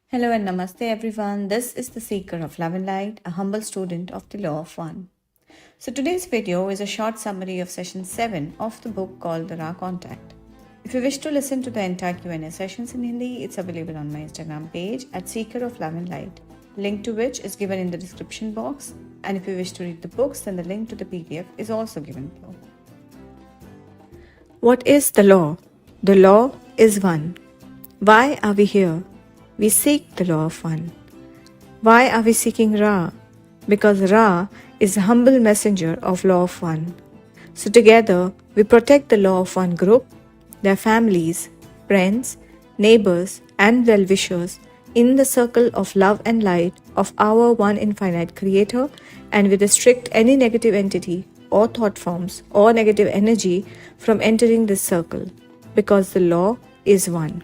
Hello and namaste everyone. This is the Seeker of Love and Light, a humble student of the Law of One. So today's video is a short summary of session 7 of the book called The Raw Contact. If you wish to listen to the entire Q&A sessions in Hindi, it's available on my Instagram page at Seeker of Love and Light, link to which is given in the description box. And if you wish to read the books, then the link to the PDF is also given below. What is the law? The law is one. Why are we here? We seek the law of one. Why are we seeking Ra? Because Ra is the humble messenger of law of one. So together we protect the law of one group, their families, friends, neighbors and well-wishers in the circle of love and light of our one infinite creator, and we restrict any negative entity or thought forms or negative energy from entering this circle, because the law is one.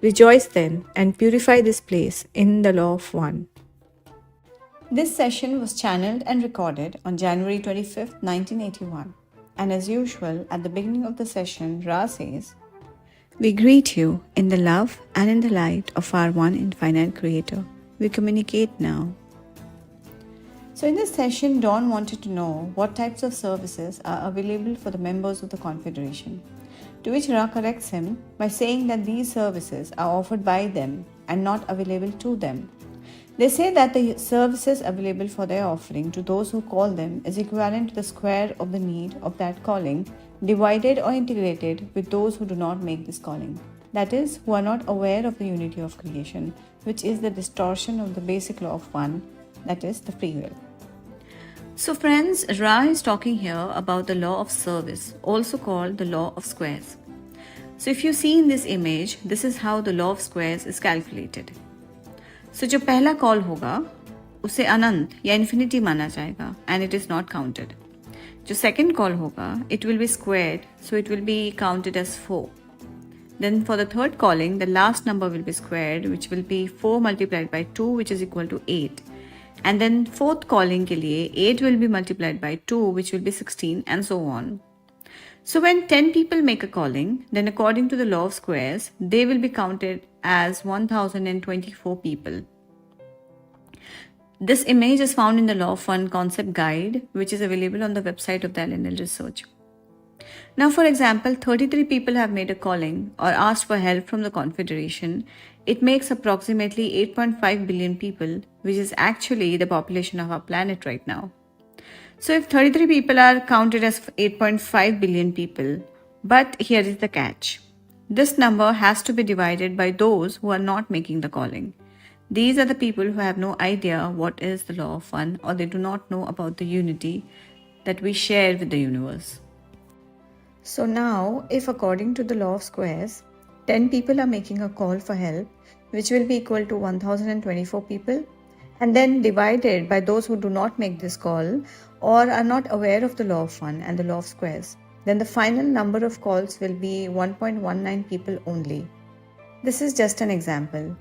Rejoice then and purify this place in the law of one. This session was channeled and recorded on January 25th, 1981. And as usual, at the beginning of the session, Ra says, "We greet you in the love and in the light of our one infinite Creator. We communicate now." So in this session, Dawn wanted to know what types of services are available for the members of the Confederation. To which Ra corrects him by saying that these services are offered by them and not available to them. They say that the services available for their offering to those who call them is equivalent to the square of the need of that calling, divided or integrated with those who do not make this calling. That is, who are not aware of the unity of creation, which is the distortion of the basic law of one, that is, the free will. So friends, Ra is talking here about the law of service, also called the law of squares. So if you see in this image, this is how the law of squares is calculated. So जो पहला call होगा उसे अनंत या infinity माना जाएगा and it is not counted. जो second call होगा, it will be squared, so it will be counted as 4. Then for the third calling, the last number will be squared, which will be 4 multiplied by 2, which is equal to 8. And then fourth calling के लिए 8 will be multiplied by 2, which will be 16, and so on. So when 10 people make a calling, then according to the law of squares, they will be counted as 1024 people. This image is found in the Law of One concept guide, which is available on the website of the LNL Research. Now, for example, 33 people have made a calling or asked for help from the Confederation. It makes approximately 8.5 billion people, which is actually the population of our planet right now. So if 33 people are counted as 8.5 billion people, but here is the catch. This number has to be divided by those who are not making the calling. These are the people who have no idea what is the law of one, or they do not know about the unity that we share with the universe. So now, if according to the law of squares, 10 people are making a call for help, which will be equal to 1024 people, and then divided by those who do not make this call or are not aware of the law of one and the law of squares, then the final number of calls will be 1.19 people only. This is just an example.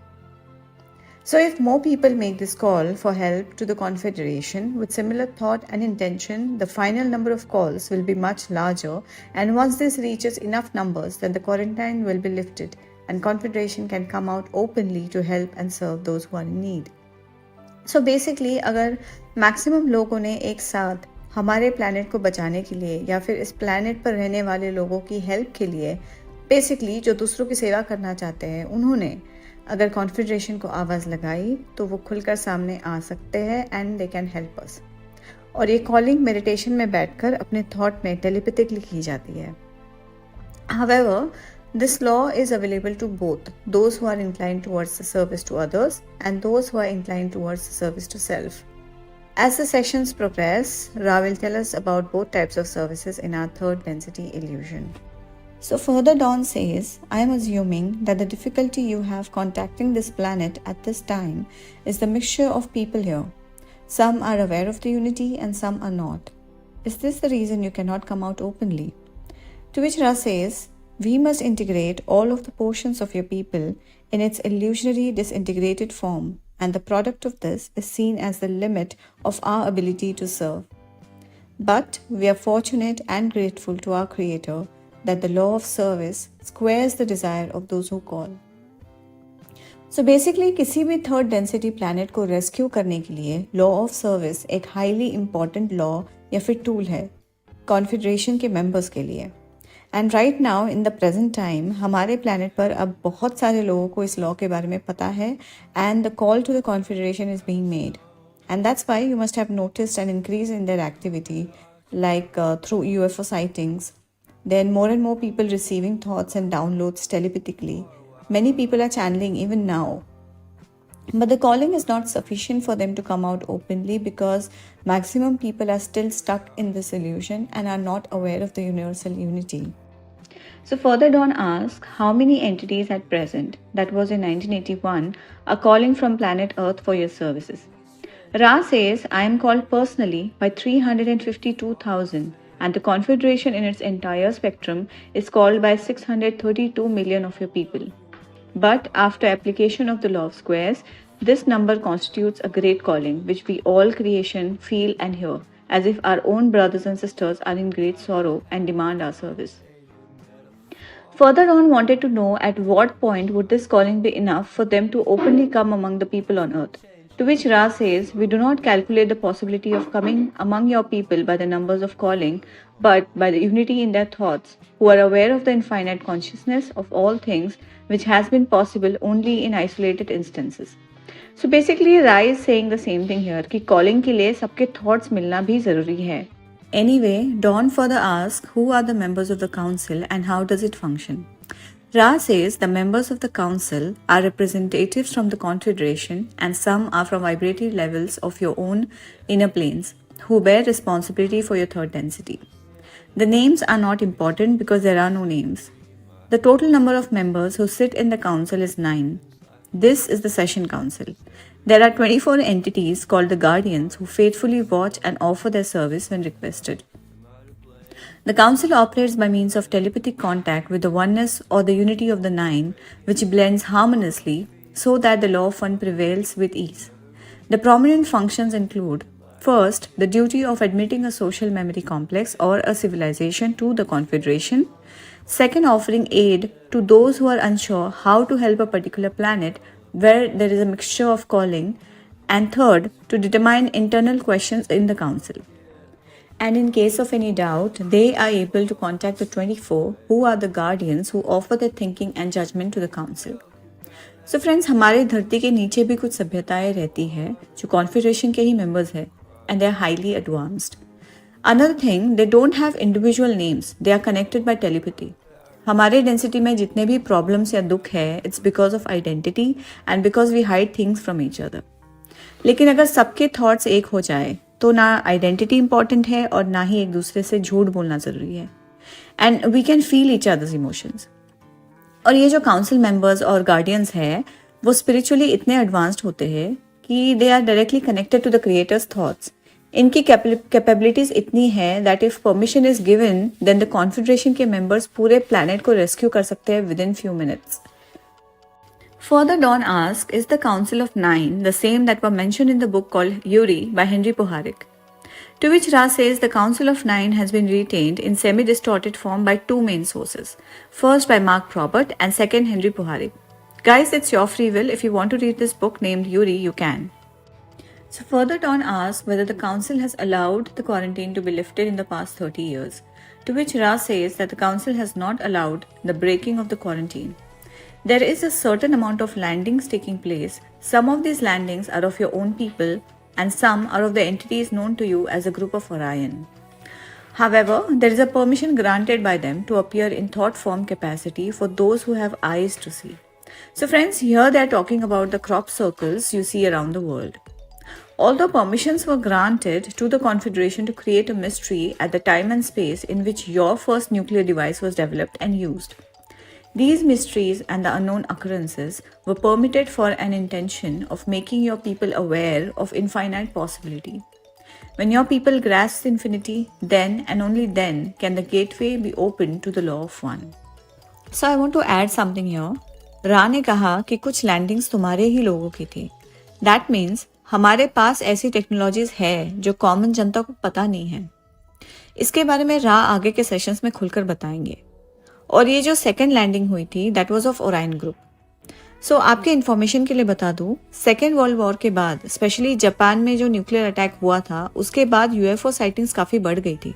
So if more people make this call for help to the Confederation with similar thought and intention, the final number of calls will be much larger, and once this reaches enough numbers, then the quarantine will be lifted and Confederation can come out openly to help and serve those who are in need. So basically, अगर maximum लोगों ने एक साथ हमारे planet को बचाने के लिए या फिर इस प्लैनेट पर रहने वाले लोगों की हेल्प के लिए, बेसिकली जो दूसरों की सेवा करना चाहते हैं, उन्होंने अगर कॉन्फेडरेशन को आवाज़ लगाई तो वो खुलकर सामने आ सकते हैं and they can help us. और ये कॉलिंग मेडिटेशन में बैठकर अपने थॉट में टेलीपैथिकली की जाती है. However, this law is available to both those who are inclined towards the service to others and those who are inclined towards the service to self. As the sessions progress, Ra will tell us about both types of services in our third density illusion. So further Dawn says, I am assuming that the difficulty you have contacting this planet at this time is the mixture of people here. Some are aware of the unity and some are not. Is this the reason you cannot come out openly? To which Ra says, we must integrate all of the portions of your people in its illusionary disintegrated form, and the product of this is seen as the limit of our ability to serve. But we are fortunate and grateful to our Creator that the law of service squares the desire of those who call. So basically किसी भी third density planet को rescue करने के लिए law of service एक highly important law या फिर tool है कॉन्फेडरेशन के मेंबर्स के लिए। And right now in the present time हमारे प्लैनेट पर अब बहुत सारे लोगों को इस लॉ के बारे में पता है and the call to the confederation is being made and that's why you must have noticed an increase in their activity like through UFO sightings. Then more and more people receiving thoughts and downloads telepathically. Many people are channeling even now. But the calling is not sufficient for them to come out openly because maximum people are still stuck in this illusion and are not aware of the universal unity. So further Dawn asks, how many entities at present, that was in 1981, are calling from planet Earth for your services? Ra says, I am called personally by 352,000 and the Confederation in its entire spectrum is called by 632 million of your people. But after application of the law of squares, this number constitutes a great calling which we all creation feel and hear as if our own brothers and sisters are in great sorrow and demand our service. Further on wanted to know at what point would this calling be enough for them to openly come among the people on earth. To which Ra says, we do not calculate the possibility of coming among your people by the numbers of calling, but by the unity in their thoughts, who are aware of the infinite consciousness of all things, which has been possible only in isolated instances. So basically, Ra is saying the same thing here, कि calling के लिए सबके thoughts मिलना भी ज़रूरी है. Anyway, Dawn further asks, who are the members of the council and how does it function? Ra says the members of the council are representatives from the confederation and some are from vibratory levels of your own inner planes who bear responsibility for your third density. The names are not important because there are no names. The total number of members who sit in the council is 9. This is the session council. There are 24 entities called the guardians who faithfully watch and offer their service when requested. The council operates by means of telepathic contact with the oneness or the unity of the 9, which blends harmoniously so that the law of one prevails with ease. The prominent functions include, first, the duty of admitting a social memory complex or a civilization to the confederation. Second, offering aid to those who are unsure how to help a particular planet where there is a mixture of calling. And third, to determine internal questions in the council. And in case of any doubt, they are able to contact the 24 who are the guardians who offer their thinking and judgment to the council. So friends, हमारे धरती के नीचे भी कुछ सभ्यताएं रहती है जो confederation के ही मेंबर्स है and they are highly advanced. Another thing, they don't have individual names. They are connected by telepathy. हमारे डेंसिटी में जितने भी प्रॉब्लम्स या दुख है, it's because of identity and because we hide things from each other. लेकिन अगर सबके थॉट्स एक हो जाए तो ना आइडेंटिटी इंपॉर्टेंट है और ना ही एक दूसरे से झूठ बोलना ज़रूरी है and we can feel each others emotions. और ये जो काउंसिल मेंबर्स और गार्डियंस है वो स्पिरिचुअली इतने एडवांस्ड होते हैं कि they are directly connected to the creators thoughts. इनकी कैपेबिलिटीज इतनी है that if permission is given then the confederation के मेंबर्स पूरे प्लैनेट को रेस्क्यू कर सकते हैं within few minutes. Further, Dawn asks, is the Council of Nine the same that were mentioned in the book called Yuri by Henry Puharich? To which Ra says the Council of Nine has been retained in semi-distorted form by two main sources. First by Mark Robert and second Henry Puharich. Guys, it's your free will. If you want to read this book named Yuri, you can. So further, Dawn asks whether the Council has allowed the quarantine to be lifted in the past 30 years. To which Ra says that the Council has not allowed the breaking of the quarantine. There is a certain amount of landings taking place. Some of these landings are of your own people and some are of the entities known to you as a group of Orion. However, there is a permission granted by them to appear in thought form capacity for those who have eyes to see. So friends, here they are talking about the crop circles you see around the world. Although permissions were granted to the Confederation to create a mystery at the time and space in which your first nuclear device was developed and used. These mysteries and the unknown occurrences were permitted for an intention of making your people aware of infinite possibility. When your people grasp infinity, then and only then can the gateway be opened to the law of one. So I want to add something here. Ra ने कहा कि कुछ landings तुम्हारे ही लोगों की थी. That means हमारे पास ऐसी टेक्नोलॉजीज है जो कॉमन जनता को पता नहीं है. इसके बारे में रा आगे के सेशंस में खुलकर बताएंगे. और ये जो सेकेंड लैंडिंग हुई थी that was of Orion group. So आपके इन्फॉर्मेशन के लिए बता दूं, सेकेंड वर्ल्ड वॉर के बाद स्पेशली जापान में जो न्यूक्लियर अटैक हुआ था उसके बाद यूएफओ साइटिंग्स काफ़ी बढ़ गई थी।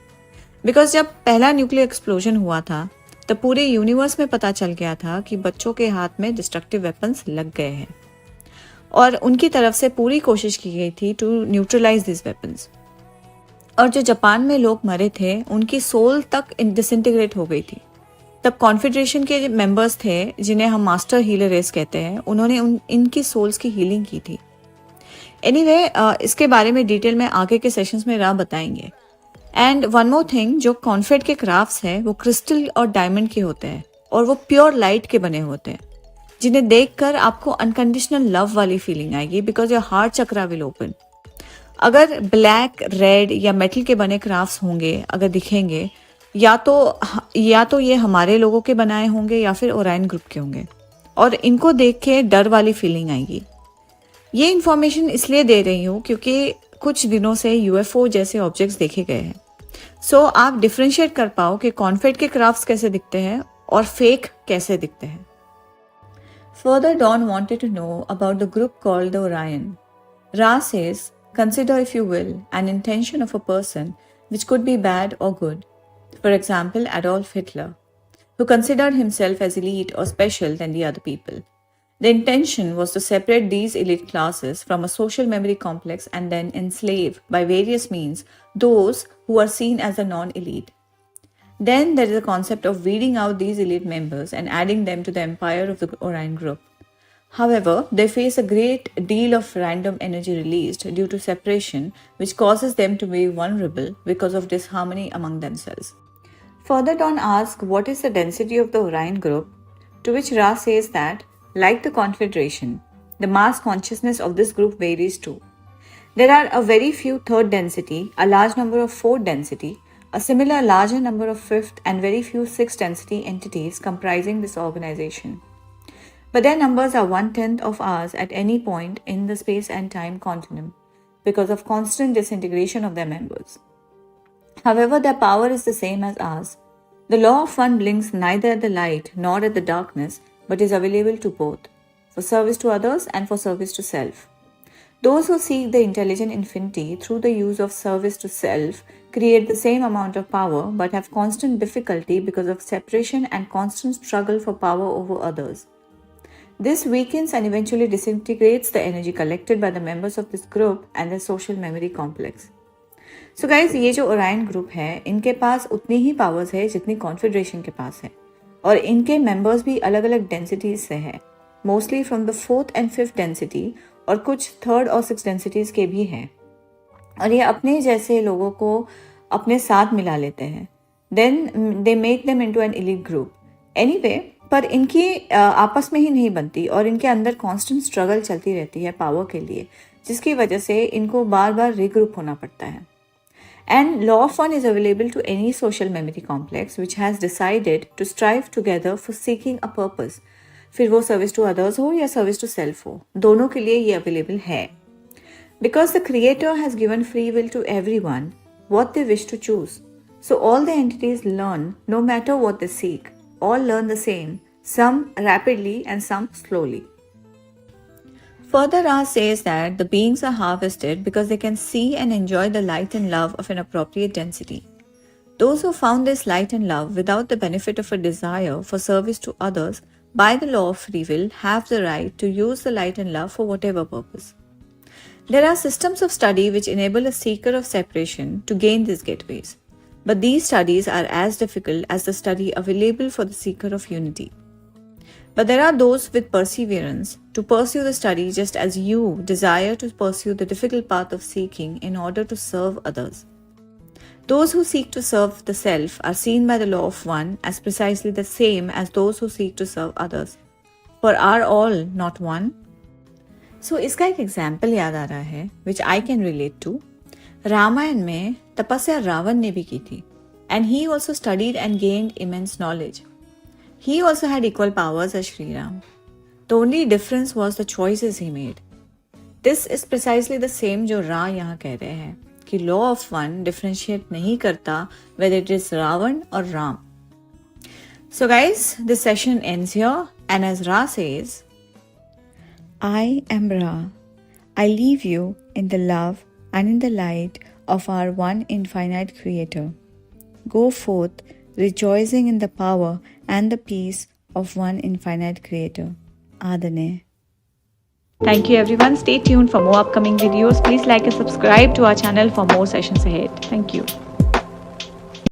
बिकॉज जब पहला न्यूक्लियर एक्सप्लोजन हुआ था तब पूरे यूनिवर्स में पता चल गया था कि बच्चों के हाथ में डिस्ट्रक्टिव वेपन्स लग गए हैं और उनकी तरफ से पूरी कोशिश की गई थी टू न्यूट्रलाइज दिस वेपन्स। और जो जापान में लोग मरे थे उनकी सोल तक डिसइंटीग्रेट हो गई थी। तब कॉन्फेडरेशन के मेंबर्स थे जिन्हें हम मास्टर हीलर्स कहते हैं, उन्होंने इनकी सोल्स की हीलिंग की थी। एनीवे इसके बारे में डिटेल में आगे के सेशंस में बताएंगे। एंड वन मोर थिंग, जो कॉन्फेड के क्राफ्ट्स हैं वो क्रिस्टल और डायमंड के होते हैं और वो प्योर लाइट के बने होते हैं, जिन्हें देखकर आपको अनकंडीशनल लव वाली फीलिंग आएगी because your heart chakra will open. अगर ब्लैक, रेड या मेटल के बने क्राफ्ट्स होंगे, अगर दिखेंगे, या तो ये हमारे लोगों के बनाए होंगे या फिर ओरायन ग्रुप के होंगे और इनको देख के डर वाली फीलिंग आएगी। ये इन्फॉर्मेशन इसलिए दे रही हूँ क्योंकि कुछ दिनों से यूएफओ जैसे ऑब्जेक्ट्स देखे गए हैं। सो आप डिफ्रेंशिएट कर पाओ कि कॉन्फेड के क्राफ्ट्स कैसे दिखते हैं और फेक कैसे दिखते हैं। Further, Dawn wanted to know about the group called the Orion. Ra says, consider, if you will, an intention of a person which could be bad or good. For example, Adolf Hitler, who considered himself as elite or special than the other people. The intention was to separate these elite classes from a social memory complex and then enslave by various means those who are seen as the non-elite. Then there is the concept of weeding out these elite members and adding them to the empire of the Orion group. However, they face a great deal of random energy released due to separation, which causes them to be vulnerable because of disharmony among themselves. Further, Dawn asks, what is the density of the Orion group? To which Ra says that, like the Confederation, the mass consciousness of this group varies too. There are a very few third density, a large number of fourth density, a similar larger number of fifth, and very few sixth density entities comprising this organization. But their numbers are 1/10 of ours at any point in the space and time continuum because of constant disintegration of their members. However, their power is the same as ours. The law of one blinks neither at the light nor at the darkness, but is available to both, for service to others and for service to self. Those who seek the intelligent infinity through the use of service to self create the same amount of power but have constant difficulty because of separation and constant struggle for power over others. This weakens and eventually disintegrates the energy collected by the members of this group and their social memory complex. So guys, ये जो Orion group है इनके पास उतनी ही powers है जितनी confederation के पास है और इनके मेंबर्स भी अलग अलग डेंसिटीज से है, mostly from the fourth and fifth density और कुछ थर्ड और सिक्स डेंसिटीज के भी हैं और ये अपने जैसे लोगों को अपने साथ मिला लेते हैं। Then they make them into an elite group. Anyway, पर इनकी आपस में ही नहीं बनती और इनके अंदर कांस्टेंट स्ट्रगल चलती रहती है पावर के लिए, जिसकी वजह से इनको बार बार रीग्रुप होना पड़ता है। And law of one is available to any social memory complex which has decided to strive together for seeking a purpose. फिर वो service to others हो या service to self हो, दोनों के लिए ये available है। Because the creator has given free will to everyone what they wish to choose. So all the entities learn no matter what they seek. All learn the same, some rapidly and some slowly. Further, Ra says that the beings are harvested because they can see and enjoy the light and love of an appropriate density. Those who found this light and love without the benefit of a desire for service to others by the law of free will have the right to use the light and love for whatever purpose. There are systems of study which enable a seeker of separation to gain these gateways, but these studies are as difficult as the study available for the seeker of unity. But there are those with perseverance to pursue the study just as you desire to pursue the difficult path of seeking in order to serve others. Those who seek to serve the self are seen by the law of one as precisely the same as those who seek to serve others. For are all not one? So इसका एक example याद आ रहा है which I can relate to. Ramayan में तपस्या रावण ने भी की थी and he also studied and gained immense knowledge. He also had equal powers as Sri Ram. The only difference was the choices he made. This is precisely the same जो Ra यहाँ कह रहे हैं कि law of one differentiate नहीं करता whether it is Ravan or Ram. So guys, this session ends here and as Ra says, I am Ra. I leave you in the love and in the light of our one infinite Creator. Go forth, rejoicing in the power and the peace of one infinite Creator. Adane. Thank you everyone. Stay tuned for more upcoming videos. Please like and subscribe to our channel for more sessions ahead. Thank you.